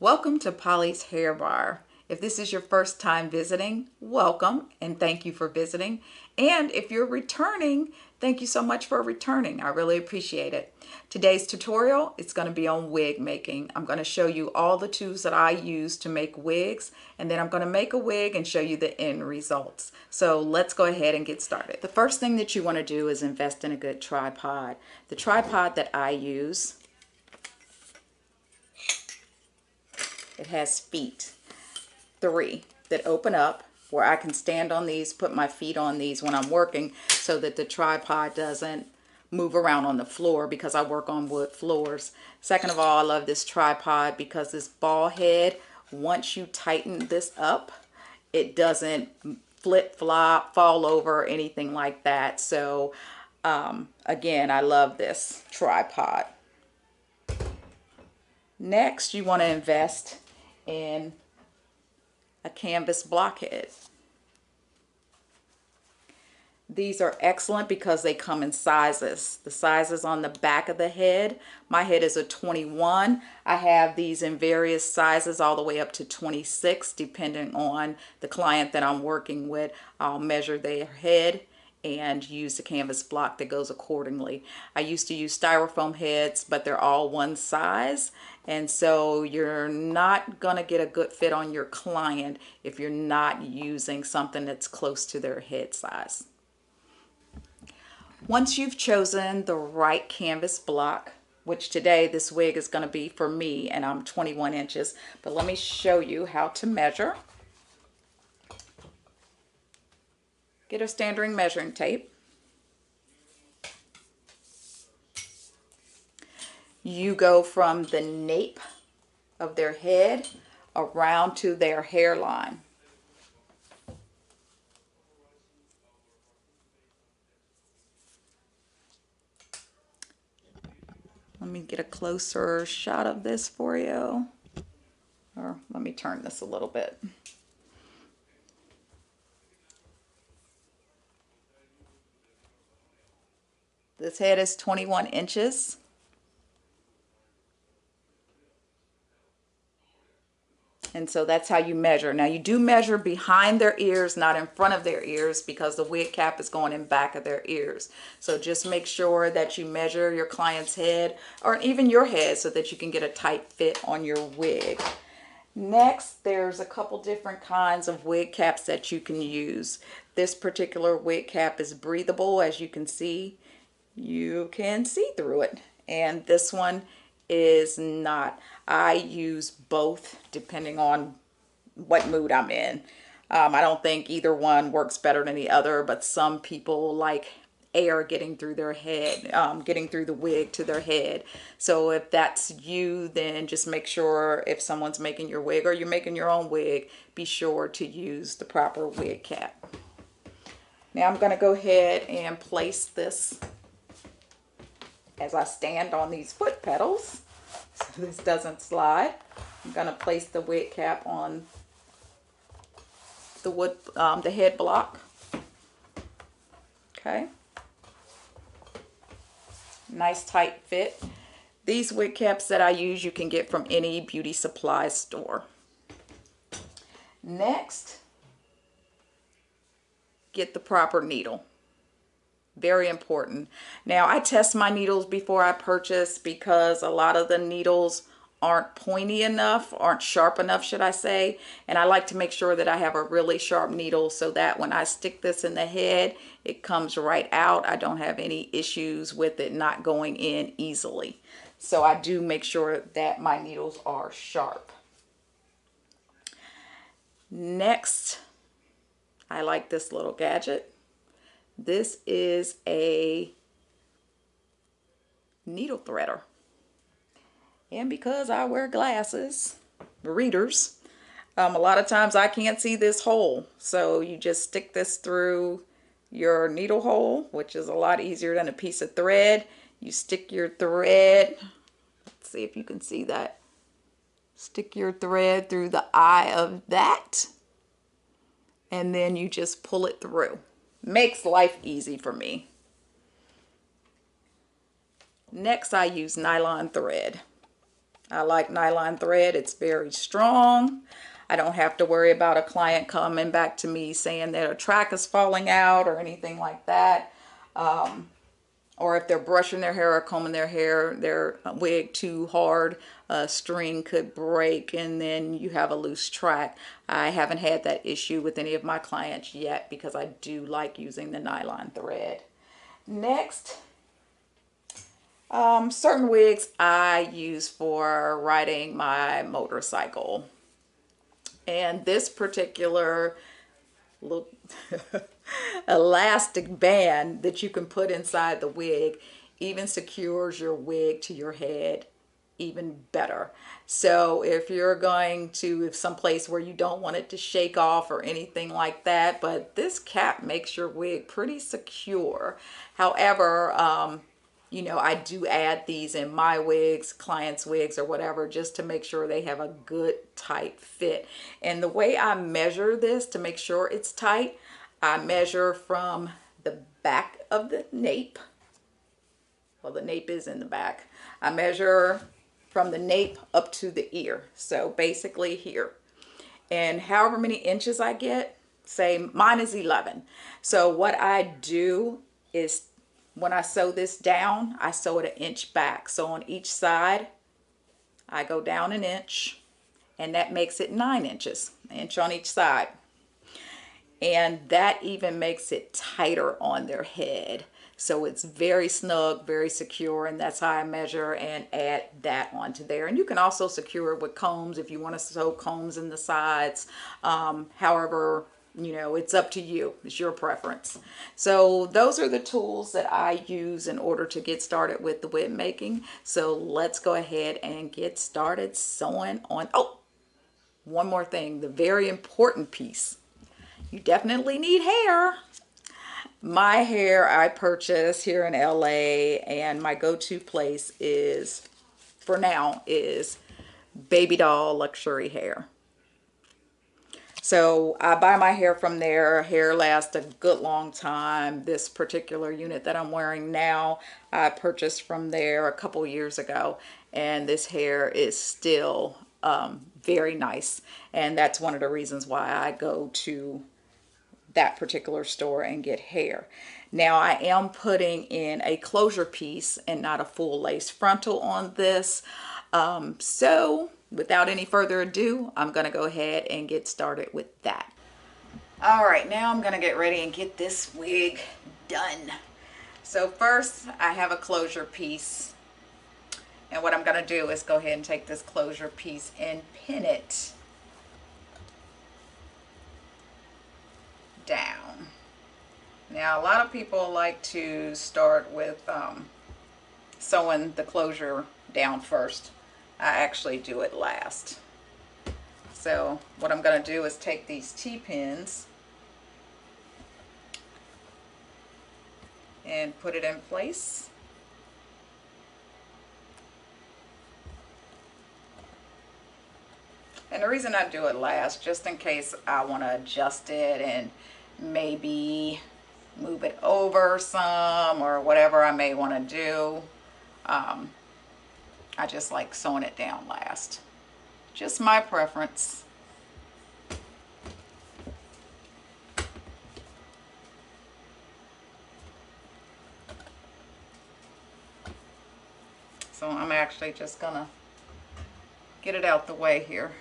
Welcome to Polly's Hair Bar. If this is your first time visiting, welcome and thank you for visiting. And if you're returning, thank you so much for returning. I really appreciate it. Today's tutorial is going to be on wig making. I'm going to show you all the tools that I use to make wigs, and then I'm going to make a wig and show you the end results. So let's go ahead and get started. The first thing that you want to do is invest in a good tripod. The tripod that I use, it has feet, 3 that open up where I can stand on these, put my feet on these when I'm working so that the tripod doesn't move around on the floor because I work on wood floors. Second of all, I love this tripod because this ball head, once you tighten this up, it doesn't flip, flop, fall over, or anything like that. So again, I love this tripod. Next, you want to invest in a canvas blockhead. These are excellent because they come in sizes. The sizes on the back of the head, my head is a 21. I have these in various sizes all the way up to 26 depending on the client that I'm working with. I'll measure their head and use the canvas block that goes accordingly. I used to use styrofoam heads, but they're all one size, and so you're not gonna get a good fit on your client if you're not using something that's close to their head size. Once you've chosen the right canvas block, which today this wig is going to be for me and I'm 21 inches, but let me show you how to measure. Get a standard measuring tape. You go from the nape of their head around to their hairline. Let me get a closer shot of this for you. Or let me turn this a little bit. This head is 21 inches. And so that's how you measure. Now you do measure behind their ears, not in front of their ears, because the wig cap is going in back of their ears. So just make sure that you measure your client's head or even your head so that you can get a tight fit on your wig. Next, there's a couple different kinds of wig caps that you can use. This particular wig cap is breathable, as you can see. You can see through it. And this one is not. I use both depending on what mood I'm in. I don't think either one works better than the other, but some people like air getting through their head, getting through the wig to their head. So if that's you, then just make sure if someone's making your wig or you're making your own wig, be sure to use the proper wig cap. Now I'm going to go ahead and place this as I stand on these foot pedals so this doesn't slide. I'm going to place the wig cap on the head block. Okay. Nice tight fit. These wig caps that I use you can get from any beauty supply store. Next, get the proper needle. Very important. Now I test my needles before I purchase because a lot of the needles aren't pointy enough, aren't sharp enough, should I say, and I like to make sure that I have a really sharp needle so that when I stick this in the head, it comes right out. I don't have any issues with it not going in easily. So I do make sure that my needles are sharp. Next, I like this little gadget. This is a needle threader. And because I wear glasses, readers, a lot of times I can't see this hole. So you just stick this through your needle hole, which is a lot easier than a piece of thread. You stick your thread, let's see if you can see that. Stick your thread through the eye of that, and then you just pull it through. Makes life easy for me. Next, I use nylon thread. I like nylon thread. It's very strong. I don't have to worry about a client coming back to me saying that a track is falling out or anything like that. Or if they're brushing their hair or combing their wig too hard, a string could break and then you have a loose track. I haven't had that issue with any of my clients yet because I do like using the nylon thread. Next, certain wigs I use for riding my motorcycle. And this particular look elastic band that you can put inside the wig even secures your wig to your head even better. So if you're going to someplace where you don't want it to shake off or anything like that, but this cap makes your wig pretty secure. However, you know, I do add these in my wigs, clients' wigs or whatever, just to make sure they have a good tight fit. And the way I measure this to make sure it's tight, I measure from the back of the nape. Well, the nape is in the back. I measure from the nape up to the ear. So basically here. And however many inches I get, say mine is 11. So what I do is when I sew this down, I sew it an inch back. So on each side, I go down an inch, and that makes it 9 inches, an inch on each side. And that even makes it tighter on their head. So it's very snug, very secure, and that's how I measure and add that onto there. And you can also secure it with combs if you want to sew combs in the sides. However, you know, it's up to you. It's your preference. So those are the tools that I use in order to get started with the wig making. So let's go ahead and get started sewing on. Oh, one more thing, the very important piece. You definitely need hair. My hair I purchase here in LA, and my go-to place is, for now, is Baby Doll Luxury Hair. So I buy my hair from there. Hair lasts a good long time. This particular unit that I'm wearing now, I purchased from there a couple years ago, and this hair is still very nice. And that's one of the reasons why I go to that particular store and get hair. Now I am putting in a closure piece and not a full lace frontal on this. So without any further ado, I'm going to go ahead and get started with that. All right, now I'm going to get ready and get this wig done. So first I have a closure piece. And what I'm going to do is go ahead and take this closure piece and pin it down. Now a lot of people like to start with sewing the closure down first. I actually do it last. So what I'm going to do is take these T-pins and put it in place. And the reason I do it last, just in case I want to adjust it and maybe move it over some or whatever I may want to do. I just like sewing it down last. Just my preference. So I'm actually just gonna get it out the way here.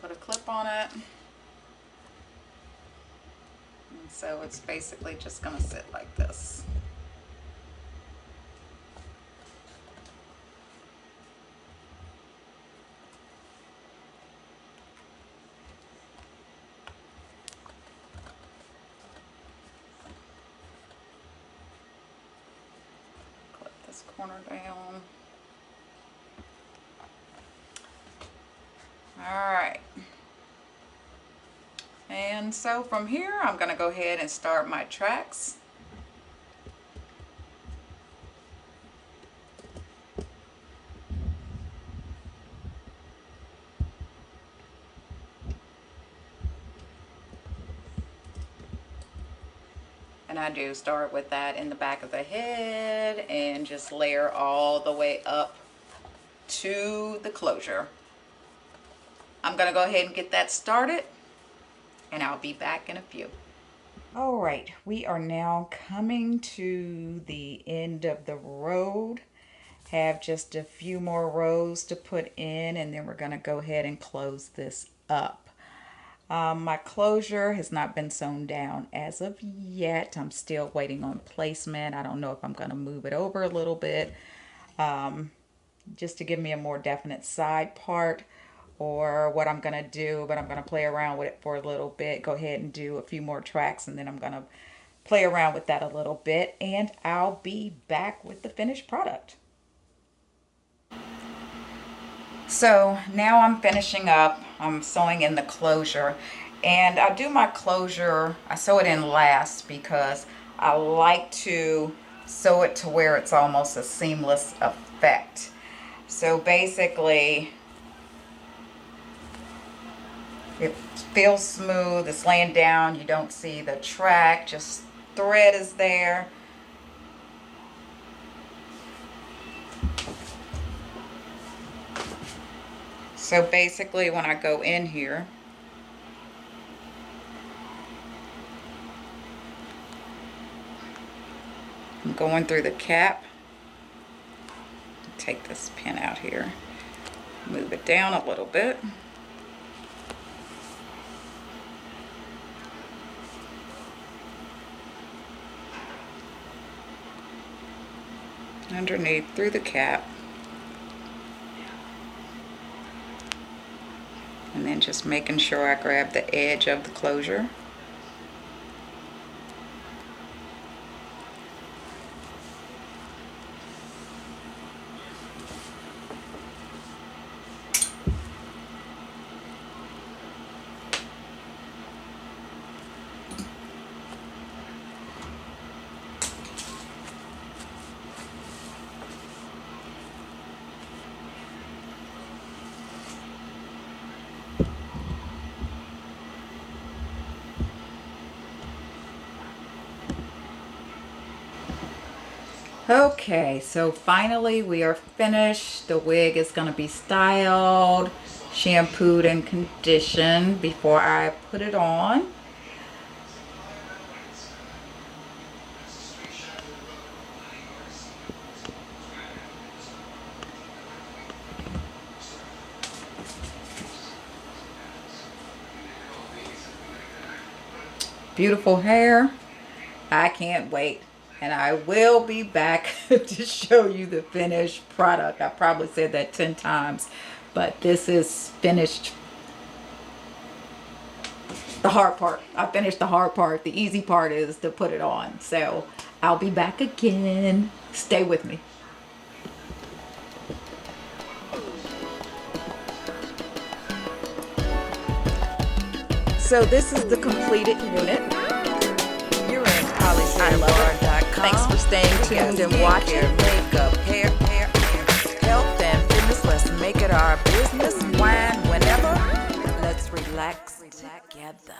Put a clip on it. And so it's basically just going to sit like this. Clip this corner down. Alright, and so from here I'm going to go ahead and start my tracks. And I do start with that in the back of the head and just layer all the way up to the closure. I'm gonna go ahead and get that started, and I'll be back in a few. All right, we are now coming to the end of the road. Have just a few more rows to put in, and then we're gonna go ahead and close this up. My closure has not been sewn down as of yet. I'm still waiting on placement. I don't know if I'm going to move it over a little bit just to give me a more definite side part, or what I'm going to do, but I'm going to play around with it for a little bit. Go ahead and do a few more tracks, and then I'm going to play around with that a little bit, and I'll be back with the finished product. So now I'm finishing up. I'm sewing in the closure, and I do my closure, I sew it in last because I like to sew it to where it's almost a seamless effect. So basically it feels smooth, it's laying down, you don't see the track, just thread is there. So basically when I go in here, I'm going through the cap. Take this pin out here, move it down a little bit. Underneath through the cap. And then just making sure I grab the edge of the closure. Okay, so finally we are finished. The wig is going to be styled, shampooed, and conditioned before I put it on. Beautiful hair. I can't wait. And I will be back to show you the finished product. I probably said that 10 times, but this is finished. The hard part. I finished the hard part. The easy part is to put it on. So I'll be back again. Stay with me. So this is the completed unit. I love it. Thanks for staying tuned and watching. Makeup, hair, health and fitness. Let's make it our business. Wine whenever. Let's relax together.